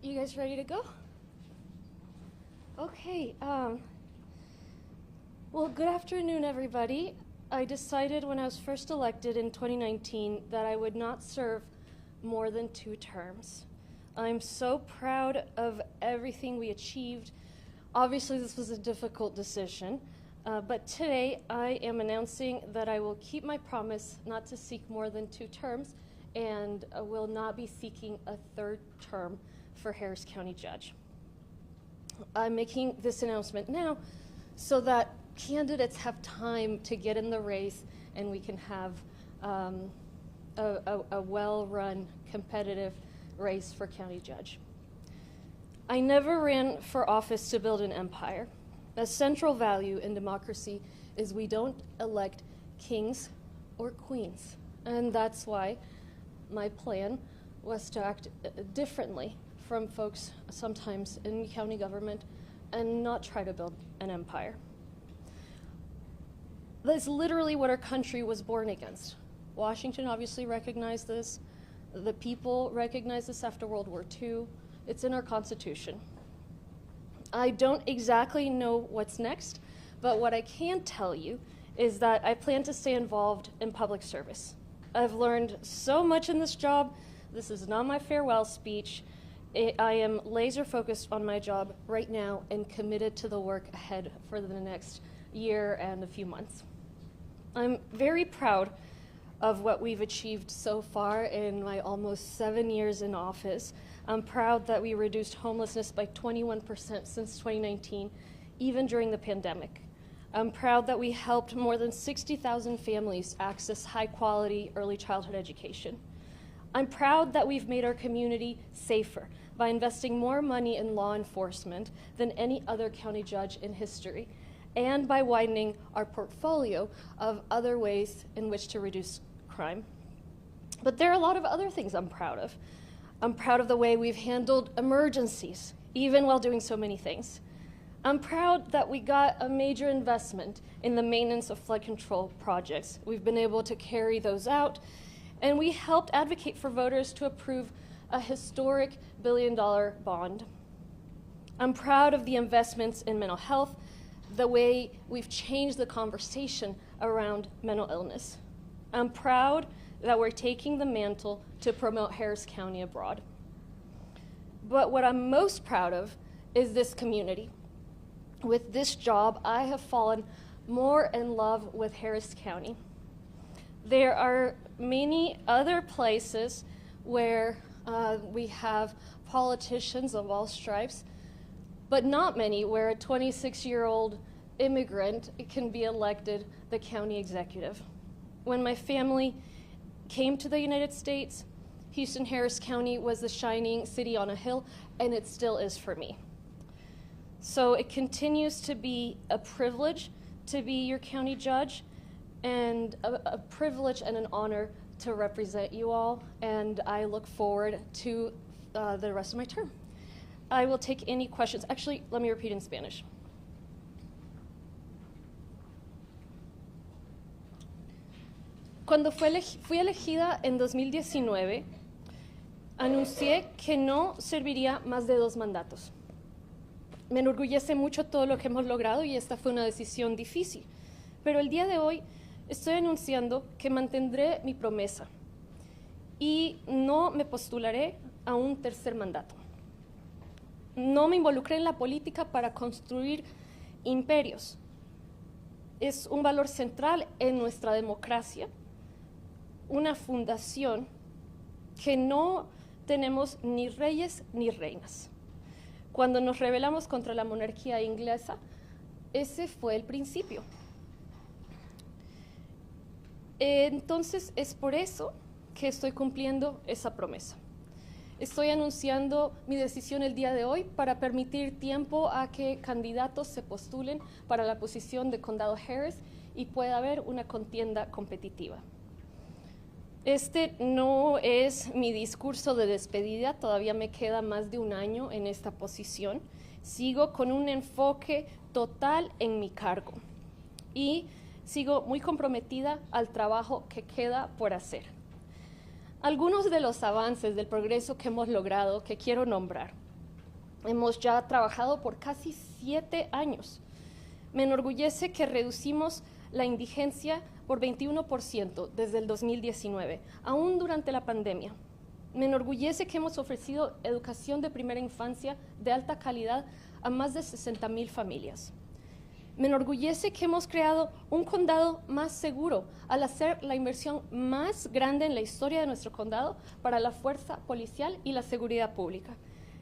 You guys ready to go? Okay, well, good afternoon, everybody. I decided when I was first elected in 2019 that I would not serve more than 2 terms. I'm so proud of everything we achieved. Obviously, this was a difficult decision, but today I am announcing that I will keep my promise not to seek more than 2 terms and will not be seeking a 3rd term for Harris County Judge. I'm making this announcement now so that candidates have time to get in the race and we can have a well-run, competitive race for county judge. I never ran for office to build an empire. A central value in democracy is we don't elect kings or queens, and that's why my plan was to act differently from folks sometimes in county government and not try to build an empire. That's literally what our country was born against. Washington obviously recognized this. The people recognized this after World War II. It's in our Constitution. I don't exactly know what's next, but what I can tell you is that I plan to stay involved in public service. I've learned so much in this job. This is not my farewell speech. I am laser focused on my job right now and committed to the work ahead for the next year and a few months. I'm very proud of what we've achieved so far in my almost 7 years in office. I'm proud that we reduced homelessness by 21% since 2019, even during the pandemic. I'm proud that we helped more than 60,000 families access high-quality early childhood education. I'm proud that we've made our community safer by investing more money in law enforcement than any other county judge in history, and by widening our portfolio of other ways in which to reduce crime. But there are a lot of other things I'm proud of. I'm proud of the way we've handled emergencies, even while doing so many things. I'm proud that we got a major investment in the maintenance of flood control projects. We've been able to carry those out, and we helped advocate for voters to approve a historic $1 billion bond. I'm proud of the investments in mental health, the way we've changed the conversation around mental illness. I'm proud that we're taking the mantle to promote Harris County abroad. But what I'm most proud of is this community. With this job, I have fallen more in love with Harris County. There are many other places where we have politicians of all stripes, but not many where a 26-year-old immigrant can be elected the county executive. When my family came to the United States, Houston-Harris County was the shining city on a hill, and it still is for me. So it continues to be a privilege to be your county judge, and a privilege and an honor to represent you all, and I look forward to the rest of my term. I will take any questions. Actually, let me repeat in Spanish. Cuando fui elegida en 2019, anuncié que no serviría más de 2 mandatos. Me enorgullece mucho todo lo que hemos logrado y esta fue una decisión difícil. Pero el día de hoy estoy anunciando que mantendré mi promesa y no me postularé a un 3er mandato. No me involucré en la política para construir imperios. Es un valor central en nuestra democracia, una fundación que no tenemos ni reyes ni reinas. Cuando nos rebelamos contra la monarquía inglesa, ese fue el principio. Entonces, es por eso que estoy cumpliendo esa promesa. Estoy anunciando mi decisión el día de hoy para permitir tiempo a que candidatos se postulen para la posición de Condado Harris y pueda haber una contienda competitiva. Este no es mi discurso de despedida, todavía me queda más de 1 año en esta posición. Sigo con un enfoque total en mi cargo y sigo muy comprometida al trabajo que queda por hacer. Algunos de los avances del progreso que hemos logrado que quiero nombrar. Hemos ya trabajado por casi 7 años. Me enorgullece que reducimos la indigencia por 21% desde el 2019, aún durante la pandemia. Me enorgullece que hemos ofrecido educación de primera infancia de alta calidad a más de 60,000 familias. Me enorgullece que hemos creado un condado más seguro al hacer la inversión más grande en la historia de nuestro condado para la fuerza policial y la seguridad pública.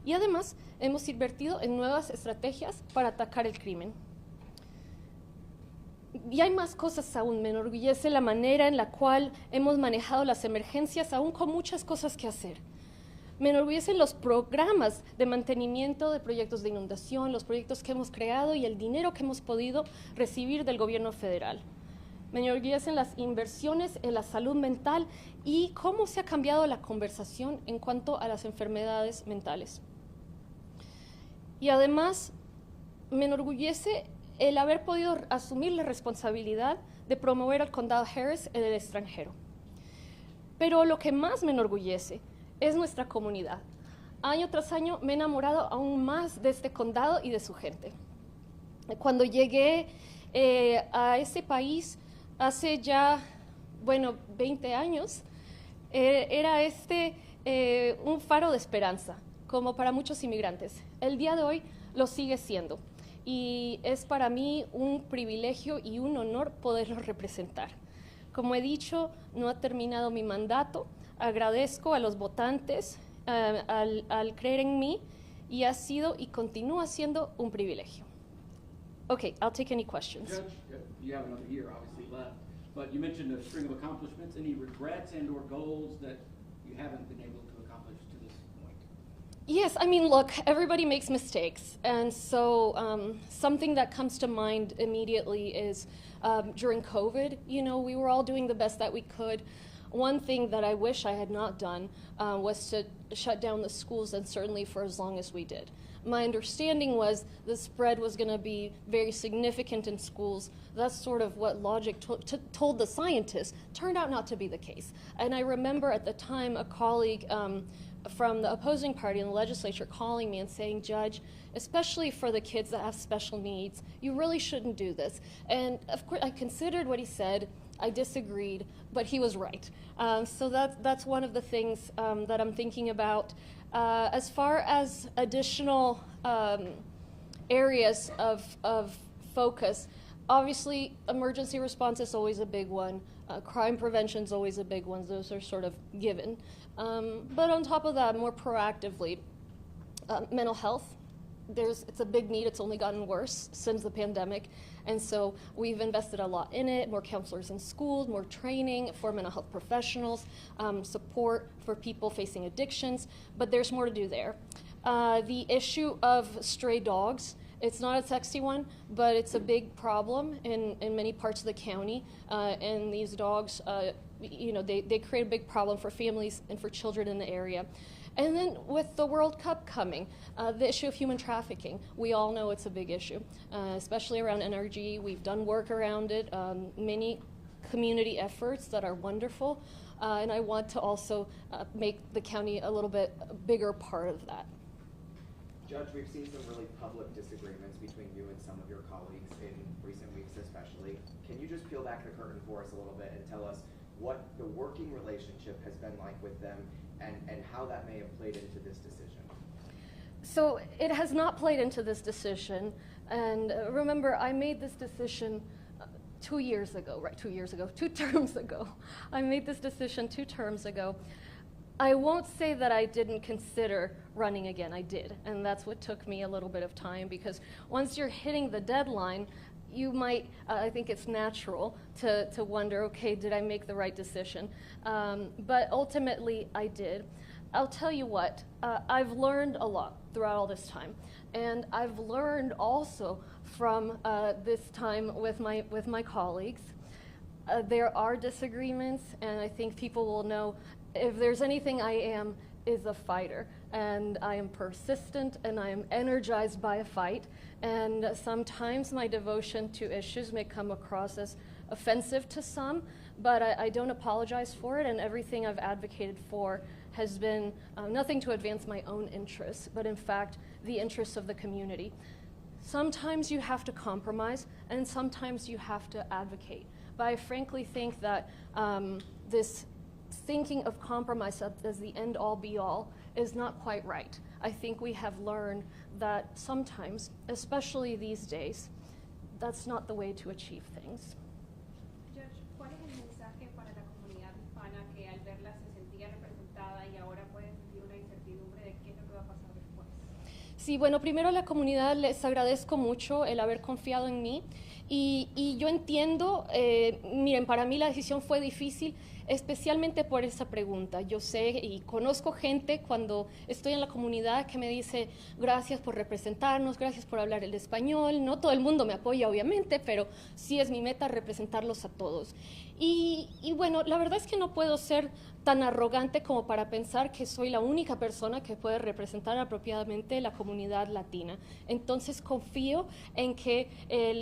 Y además hemos invertido en nuevas estrategias para atacar el crimen. Y hay más cosas aún. Me enorgullece la manera en la cual hemos manejado las emergencias, aún con muchas cosas que hacer. Me enorgullecen los programas de mantenimiento de proyectos de inundación, los proyectos que hemos creado y el dinero que hemos podido recibir del gobierno federal. Me enorgullecen las inversiones en la salud mental y cómo se ha cambiado la conversación en cuanto a las enfermedades mentales. Y además, me enorgullece el haber podido asumir la responsabilidad de promover al condado Harris en el extranjero. Pero lo que más me enorgullece es nuestra comunidad. Año tras año me he enamorado aún más de este condado y de su gente. Cuando llegué a este país hace ya, 20 años, era un faro de esperanza, como para muchos inmigrantes. El día de hoy lo sigue siendo. Y es para mí un privilegio y un honor poderlo representar. Como he dicho, no ha terminado mi mandato. Agradezco a los votantes al creer en mí y ha sido y continúa siendo un privilegio. Okay, I'll take any questions. Judge, you have another year obviously left, but you mentioned a string of accomplishments. Any regrets and or goals that you haven't been able to accomplish to this point? Yes, I mean, look, everybody makes mistakes. And so something that comes to mind immediately is during COVID, we were all doing the best that we could. One thing that I wish I had not done was to shut down the schools, and certainly for as long as we did. My understanding was the spread was going to be very significant in schools. That's sort of what logic told the scientists. Turned out not to be the case. And I remember at the time a colleague from the opposing party in the legislature calling me and saying, Judge, especially for the kids that have special needs, you really shouldn't do this. And of course, I considered what he said. I disagreed, but he was right. So that's one of the things that I'm thinking about. As far as additional areas of focus, obviously emergency response is always a big one. Crime prevention is always a big one. Those are sort of given. But on top of that, more proactively, mental health. It's a big need. It's only gotten worse since the pandemic. And so we've invested a lot in it, more counselors in schools, more training for mental health professionals, support for people facing addictions, but there's more to do there. The issue of stray dogs, it's not a sexy one, but it's a big problem in many parts of the county. And these dogs, they create a big problem for families and for children in the area. And then with the World Cup coming, the issue of human trafficking, we all know it's a big issue, especially around NRG. We've done work around it, many community efforts that are wonderful, and I want to also make the county a little bit bigger part of that. Judge, we've seen some really public disagreements between you and some of your colleagues in recent weeks especially. Can you just peel back the curtain for us a little bit and tell us what the working relationship has been like with them and how that may have played into this decision? So it has not played into this decision. And remember, I made this decision 2 years ago, right? 2 years ago, 2 terms ago. I made this decision 2 terms ago. I won't say that I didn't consider running again. I did. And that's what took me a little bit of time, because once you're hitting the deadline, you might, I think it's natural to wonder, okay, did I make the right decision? But ultimately, I did. I'll tell you what, I've learned a lot throughout all this time. And I've learned also from this time with my colleagues. There are disagreements, and I think people will know if there's anything I am, is a fighter. And I am persistent, and I am energized by a fight. And sometimes my devotion to issues may come across as offensive to some, but I don't apologize for it, and everything I've advocated for has been nothing to advance my own interests, but in fact, the interests of the community. Sometimes you have to compromise, and sometimes you have to advocate. But I frankly think that this thinking of compromise as the end-all be-all is not quite right. I think we have learned that sometimes, especially these days, that's not the way to achieve things. Judge, ¿cuál es el mensaje para la comunidad hispana que al verla se sentía representada y ahora puede sentir una incertidumbre de qué es lo que va a pasar después? Sí, bueno, primero a la comunidad les agradezco mucho el haber confiado en mí y yo entiendo, miren, para mí la decisión fue difícil, especialmente por esa pregunta. Yo sé y conozco gente cuando estoy en la comunidad que me dice gracias por representarnos, gracias por hablar el español. No todo el mundo me apoya, obviamente, pero sí es mi meta representarlos a todos. Y bueno, la verdad es que no puedo ser tan arrogante como para pensar que soy la única persona que puede representar apropiadamente la comunidad latina. Entonces confío en que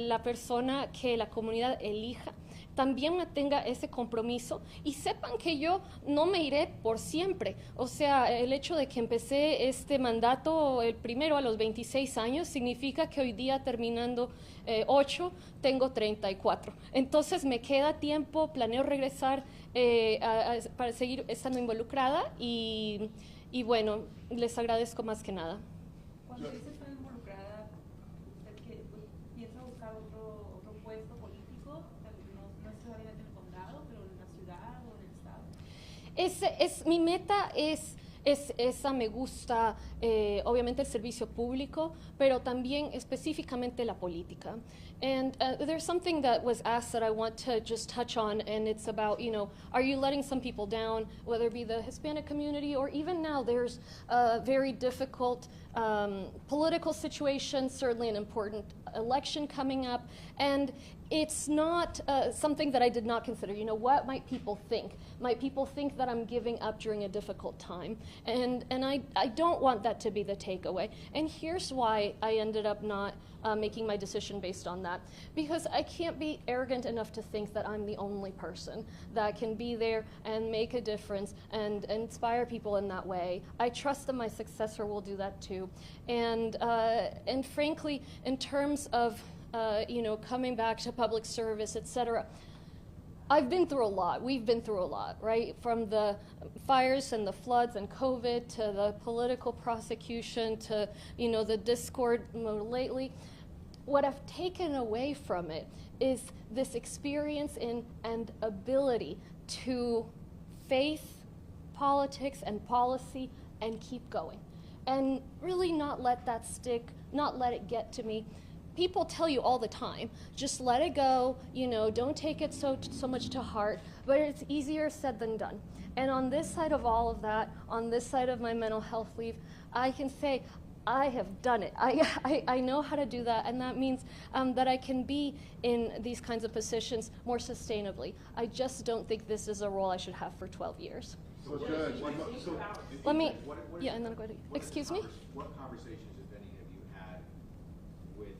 la persona que la comunidad elija también tenga ese compromiso y sepan que yo no me iré por siempre. O sea, el hecho de que empecé este mandato el primero a los 26 años significa que hoy día terminando 8 tengo 34. Entonces me queda tiempo, planeo regresar para seguir estando involucrada y bueno, les agradezco más que nada. Cuando dice estar involucrada, ¿usted piensa buscar otro puesto político? No necesariamente en el condado, pero en la ciudad o en el estado. Mi meta es esa, me gusta obviamente el servicio público, pero también específicamente la política. And there's something that was asked that I want to just touch on, and it's about, are you letting some people down, whether it be the Hispanic community or even now there's a very difficult political situation, certainly an important election coming up, and it's not something that I did not consider. What might people think? Might people think that I'm giving up during a difficult time? And I don't want that to be the takeaway. And here's why I ended up not making my decision based on that. Because I can't be arrogant enough to think that I'm the only person that can be there and make a difference and inspire people in that way. I trust that my successor will do that too. And frankly, in terms of coming back to public service, etc. I've been through a lot. We've been through a lot, right? From the fires and the floods and COVID to the political prosecution to, the discord lately. What I've taken away from it is this experience and ability to face politics and policy and keep going. And really not let that stick, not let it get to me. People tell you all the time, just let it go, don't take it so much to heart, but it's easier said than done. And on this side of all of that, on this side of my mental health leave, I can say I have done it. I know how to do that, and that means that I can be in these kinds of positions more sustainably. I just don't think this is a role I should have for 12 years. So, Judge, Let me, yeah, and then I'll go to, excuse me? What conversations, if any, have you had with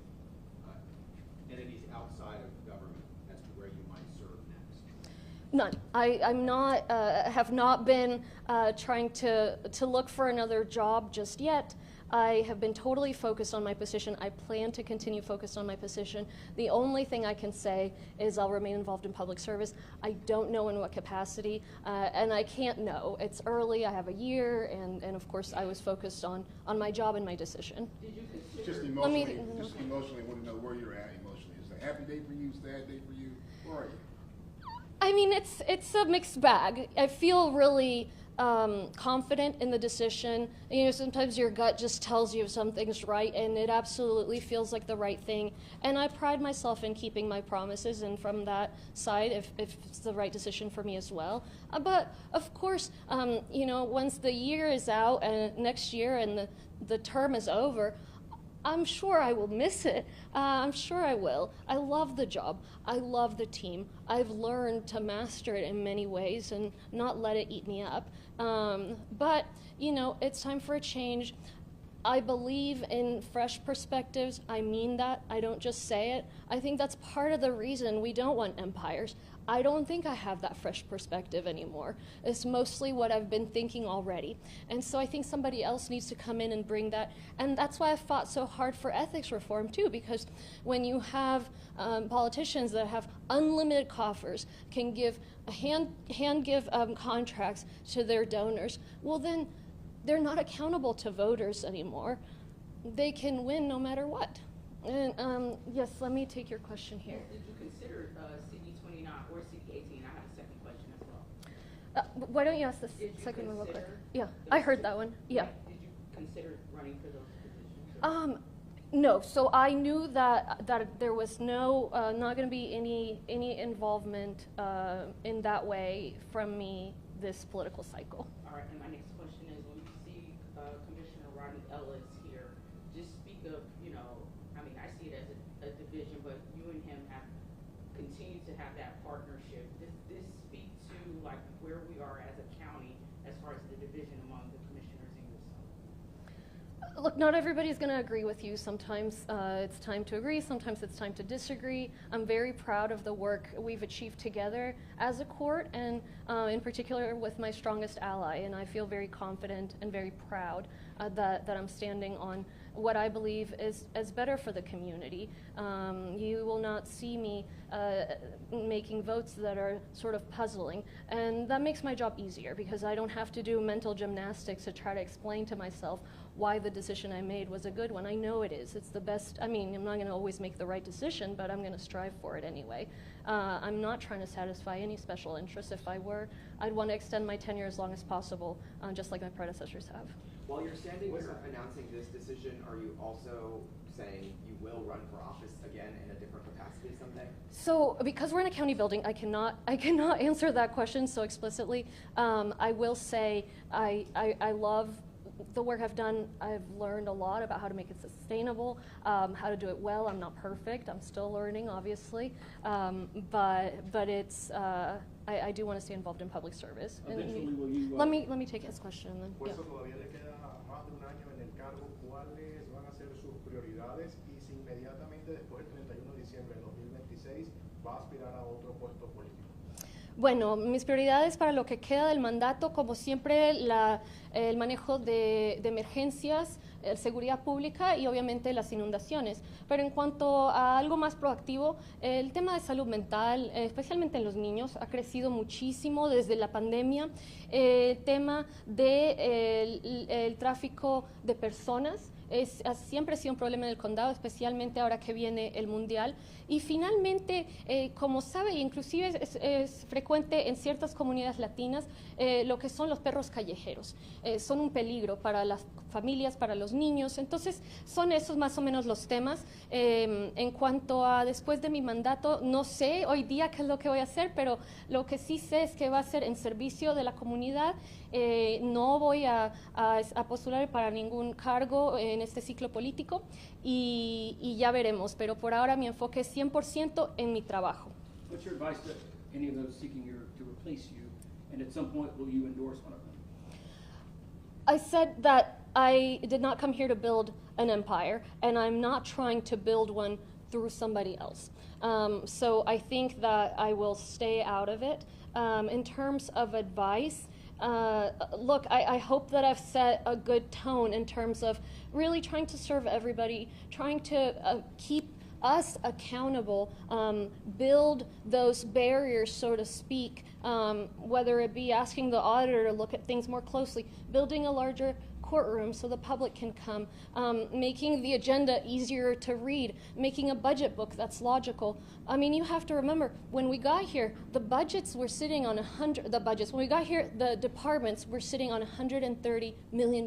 entities outside of government as to where you might serve next? None. I'm not, have not been trying to look for another job just yet. I have been totally focused on my position. I plan to continue focused on my position. The only thing I can say is I'll remain involved in public service. I don't know in what capacity, and I can't know. It's early, I have a year, and of course I was focused on my job and my decision. Just emotionally, want to know where you're at emotionally. Is it a happy day for you, sad day for you? Where are you? I mean, it's a mixed bag. I feel really confident in the decision. Sometimes your gut just tells you if something's right, and it absolutely feels like the right thing. And I pride myself in keeping my promises, and from that side, if it's the right decision for me as well. But of course, once the year is out and next year and the term is over, I'm sure I will miss it. I'm sure I will. I love the job. I love the team. I've learned to master it in many ways and not let it eat me up. But, it's time for a change. I believe in fresh perspectives. I mean that. I don't just say it. I think that's part of the reason we don't want empires. I don't think I have that fresh perspective anymore. It's mostly what I've been thinking already. And so I think somebody else needs to come in and bring that. And that's why I fought so hard for ethics reform too, because when you have politicians that have unlimited coffers, can give hand-give contracts to their donors, well then they're not accountable to voters anymore. They can win no matter what. And yes, let me take your question here. Did you consider CD 29 or CD 18? I have a second question as well. Why don't you ask the Did you second one real quick? consider Yeah, the I heard that one. Yeah. Right. Did you consider running for those positions? No. So I knew that there was no not going to be any involvement in that way from me this political cycle. All right. And my next question is, when you see Commissioner Rodney Ellis here, just speak of, I mean, I see it as a division, but you and him have continued to have that partnership. Does this speak to like where we are as a county as far as the division among the commissioners and yourself? Look, not everybody's going to agree with you. Sometimes it's time to agree, sometimes it's time to disagree. I'm very proud of the work we've achieved together as a court, and in particular with my strongest ally, and I feel very confident and very proud that I'm standing on what I believe is better for the community. You will not see me making votes that are sort of puzzling, and that makes my job easier because I don't have to do mental gymnastics to try to explain to myself why the decision I made was a good one. I know it is. It's the best. I mean, I'm not going to always make the right decision, but I'm going to strive for it anyway. I'm not trying to satisfy any special interests. If I were, I'd want to extend my tenure as long as possible, just like my predecessors have. While you're standing here announcing this decision, are you also saying you will run for office again in a different capacity someday? So, because we're in a county building, I cannot answer that question so explicitly. I will say I love the work I've done. I've learned a lot about how to make it sustainable, how to do it well. I'm not perfect. I'm still learning, obviously, but it's. I do want to stay involved in public service. Eventually, will you? Let me take his question and then. Yeah. Puesto todavía le queda más de un año en el cargo. ¿Cuáles van a ser sus prioridades? Y si inmediatamente después del 31 de diciembre de 2026 va a aspirar a otro puesto político. Bueno, mis prioridades para lo que queda del mandato, como siempre, el manejo de emergencias, seguridad pública y obviamente las inundaciones. Pero en cuanto a algo más proactivo, el tema de salud mental, especialmente en los niños, ha crecido muchísimo desde la pandemia. El tema del tráfico de personas siempre ha sido un problema en el condado, especialmente ahora que viene el mundial. Y finalmente, como sabe, inclusive es frecuente en ciertas comunidades latinas, lo que son los perros callejeros. Son un peligro para las familias, para los niños. Entonces, son esos más o menos los temas. En cuanto a después de mi mandato, no sé hoy día qué es lo que voy a hacer, pero lo que sí sé es que va a ser en servicio de la comunidad. No voy a postular para ningún cargo en este ciclo político y ya veremos, pero por ahora mi enfoque es 100% en mi trabajo. What's your advice to any of those seeking to replace you, and at some point will you endorse one of them? I said that I did not come here to build an empire, and I'm not trying to build one through somebody else. So I think that I will stay out of it. In terms of advice, look, I hope that I've set a good tone in terms of really trying to serve everybody, trying to keep us accountable, build those barriers, so to speak, whether it be asking the auditor to look at things more closely, building a larger courtroom so the public can come, making the agenda easier to read, making a budget book that's logical. I mean, you have to remember, when we got here, the budgets were sitting on when we got here, the departments were sitting on $130 million,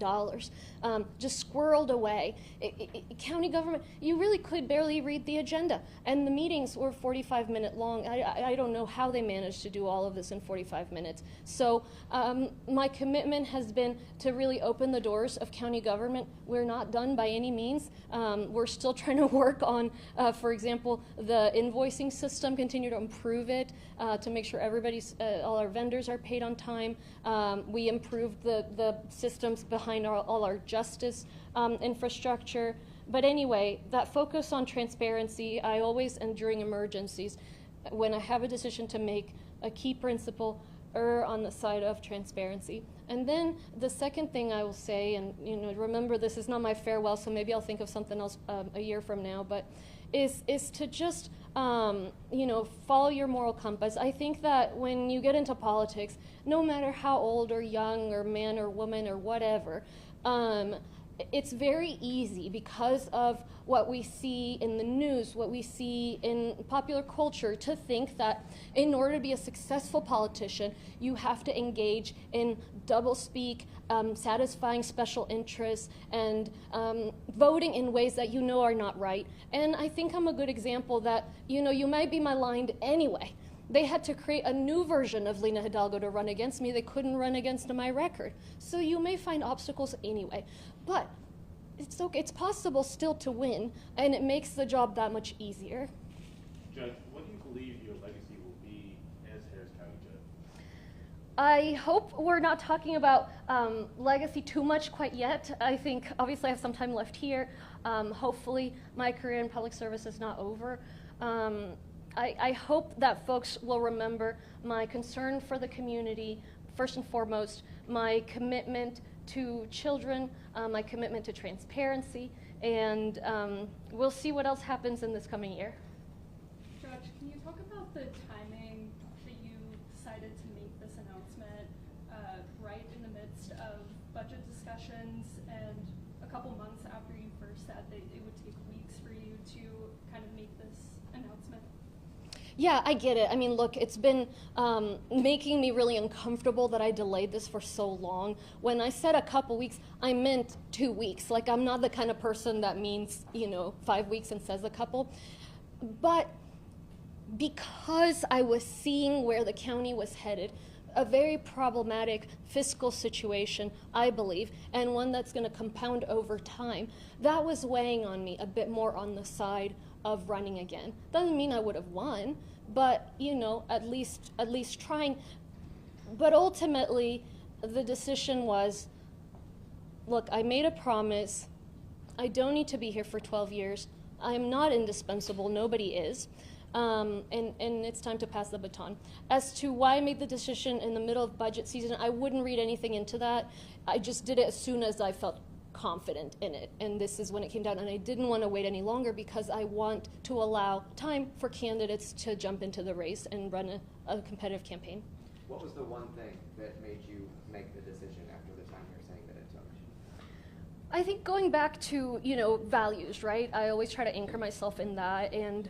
just squirreled away. County government, you really could barely read the agenda, and the meetings were 45-minute long. I don't know how they managed to do all of this in 45 minutes. So my commitment has been to really open the door doors of county government. We're not done by any means. We're still trying to work on, for example, the invoicing system, continue to improve it to make sure all our vendors are paid on time. We improved the systems behind all our justice infrastructure. But anyway, that focus on transparency, I always, and during emergencies, when I have a decision to make, a key principle, err on the side of transparency. And then the second thing I will say, and remember this is not my farewell, so maybe I'll think of something else a year from now, but is to just follow your moral compass. I think that when you get into politics, no matter how old or young or man or woman or whatever, it's very easy because of what we see in the news, what we see in popular culture, to think that in order to be a successful politician, you have to engage in doublespeak, satisfying special interests, and voting in ways that are not right. And I think I'm a good example that, you might be maligned anyway. They had to create a new version of Lina Hidalgo to run against me. They couldn't run against my record. So you may find obstacles anyway. But it's okay. It's possible still to win, and it makes the job that much easier. Judge, what do you believe your legacy will be as Harris County Judge? I hope we're not talking about legacy too much quite yet. I think, obviously, I have some time left here. Hopefully, my career in public service is not over. I hope that folks will remember my concern for the community, first and foremost, my commitment to children, my commitment to transparency, and we'll see what else happens in this coming year. Judge, can you talk about the timing that you decided to make this announcement right in the midst of budget discussions and a couple months after you first said that it would take weeks for you to kind of make this announcement? Yeah, I get it. I mean, look, it's been making me really uncomfortable that I delayed this for so long. When I said a couple weeks, I meant 2 weeks. Like, I'm not the kind of person that means, 5 weeks and says a couple. But because I was seeing where the county was headed, a very problematic fiscal situation, I believe, and one that's going to compound over time, that was weighing on me a bit more on the side of running again. Doesn't mean I would have won, but at least trying. But ultimately, the decision was, look, I made a promise. I don't need to be here for 12 years. I'm not indispensable. Nobody is. And it's time to pass the baton. As to why I made the decision in the middle of budget season, I wouldn't read anything into that. I just did it as soon as I felt confident in it, and this is when it came down, and I didn't want to wait any longer because I want to allow time for candidates to jump into the race and run a competitive campaign. What was the one thing that made you make the decision after the time you're saying that it took? I think going back to, values, right? I always try to anchor myself in that, and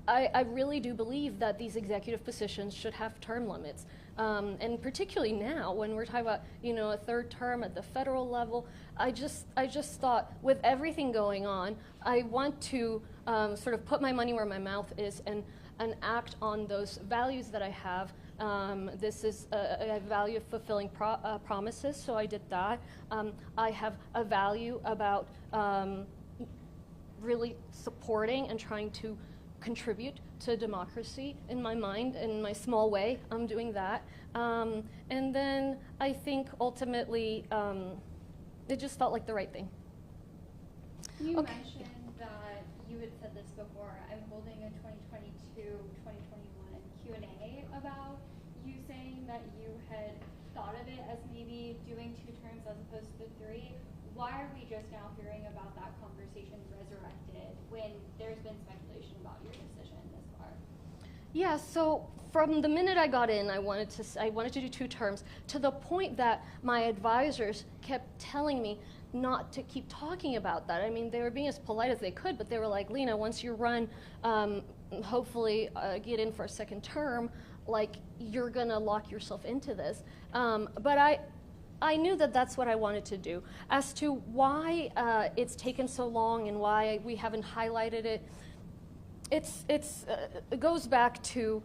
I really do believe that these executive positions should have term limits. And particularly now, when we're talking about, a third term at the federal level, I just thought, with everything going on, I want to sort of put my money where my mouth is and act on those values that I have. This is a value of fulfilling promises, so I did that. I have a value about really supporting and trying to contribute to democracy in my mind, in my small way. I'm doing that. And then I think ultimately it just felt like the right thing. You Okay. mentioned that you had said this before. I'm holding a 2022-2021 Q&A about you saying that you had thought of it as maybe doing 2 terms as opposed to 3. Why are we just now hearing about that conversation resurrected when there's been speculation about your decision this far? Yeah, so from the minute I got in, I wanted to do 2 terms, to the point that my advisors kept telling me not to keep talking about that. I mean, they were being as polite as they could, but they were like, Lina, once you run, hopefully get in for a 2nd term, like, you're gonna lock yourself into this. But I knew that that's what I wanted to do. As to why it's taken so long and why we haven't highlighted it, it goes back to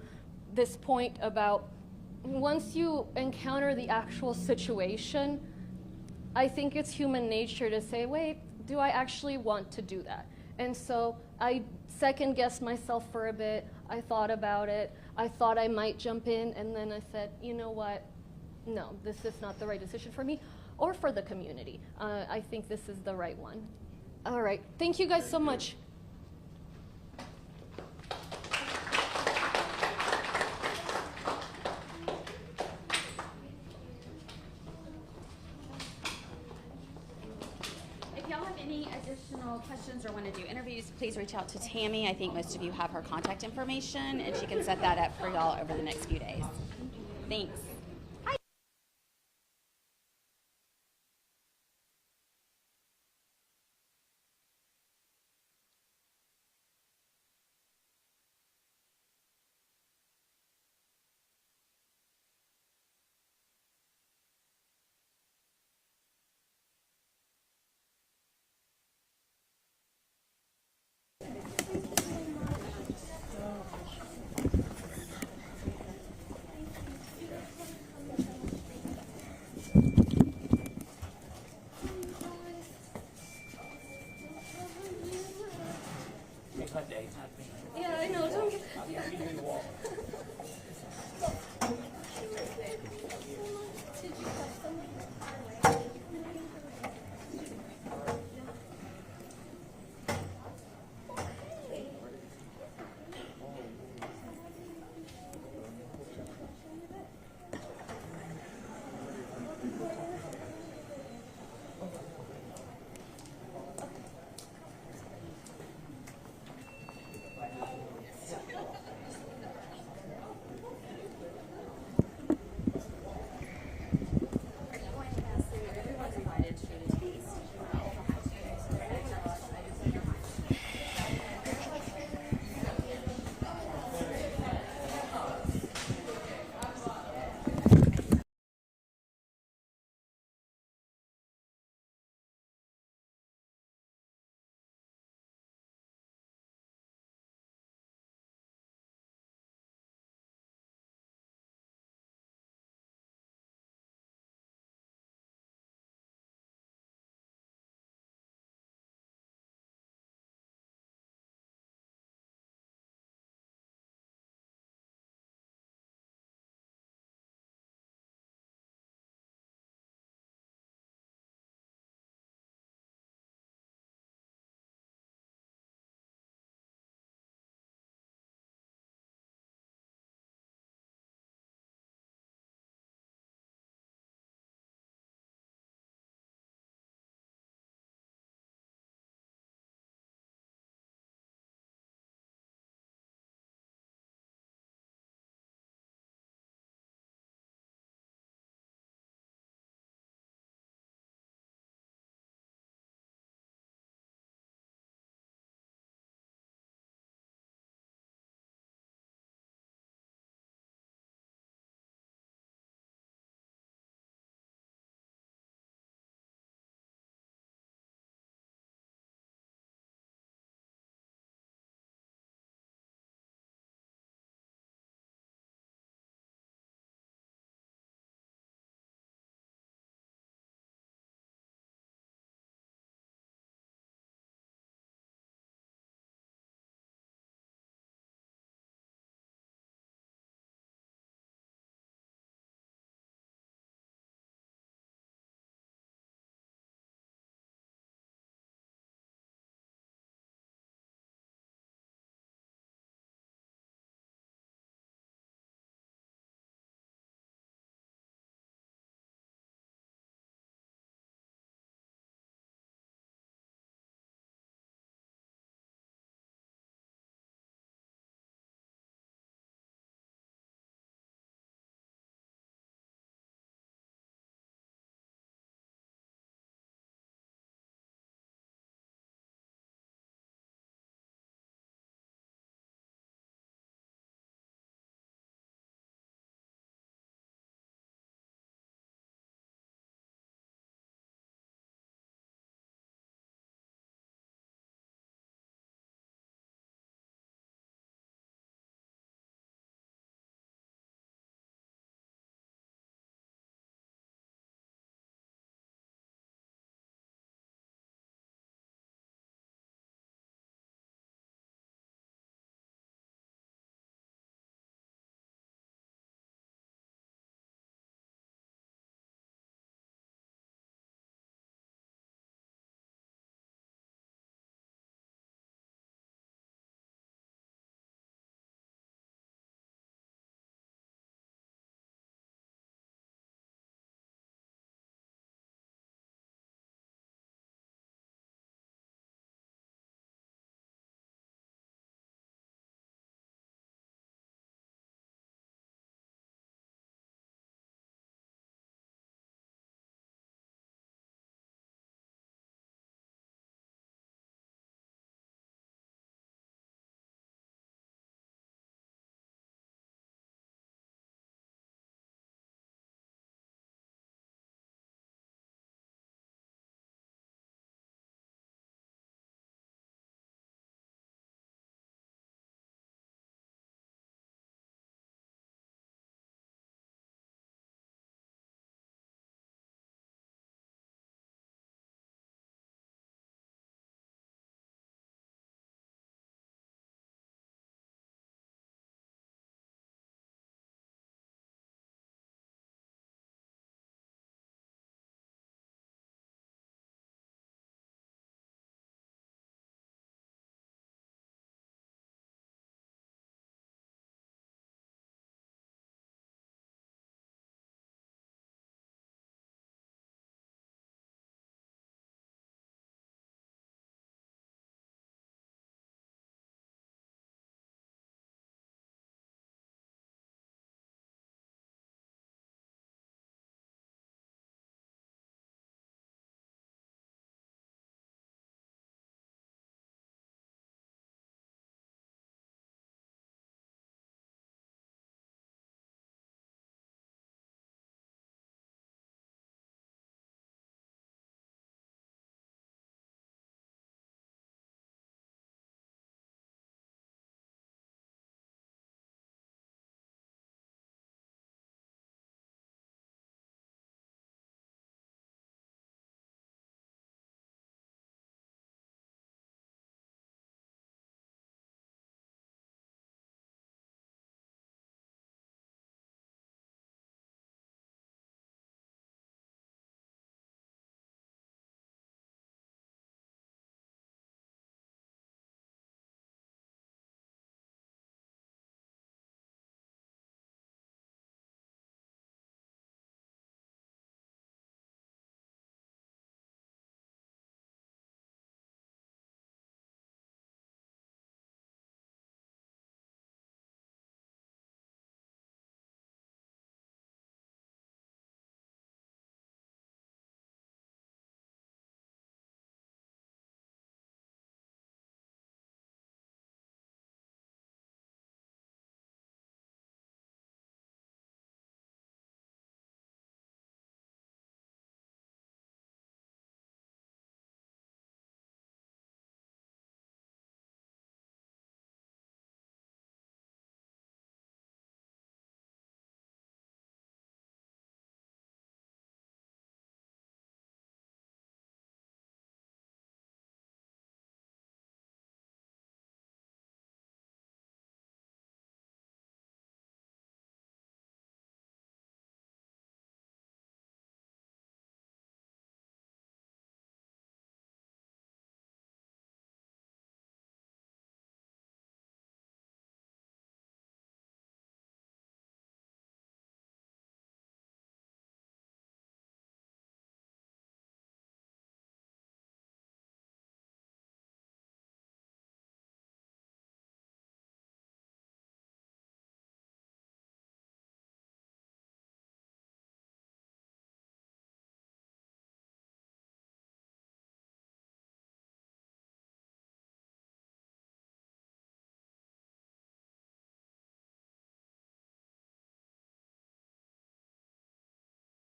this point about once you encounter the actual situation, I think it's human nature to say, wait, do I actually want to do that? And so I second guessed myself for a bit. I thought about it. I thought I might jump in, and then I said, you know what? No, this is not the right decision for me or for the community. I think this is the right one. All right. Thank you guys so much. If y'all have any additional questions or want to do interviews, please reach out to Tammy. I think most of you have her contact information, and she can set that up for y'all over the next few days. Thanks. Yeah, I know. Don't get, yeah.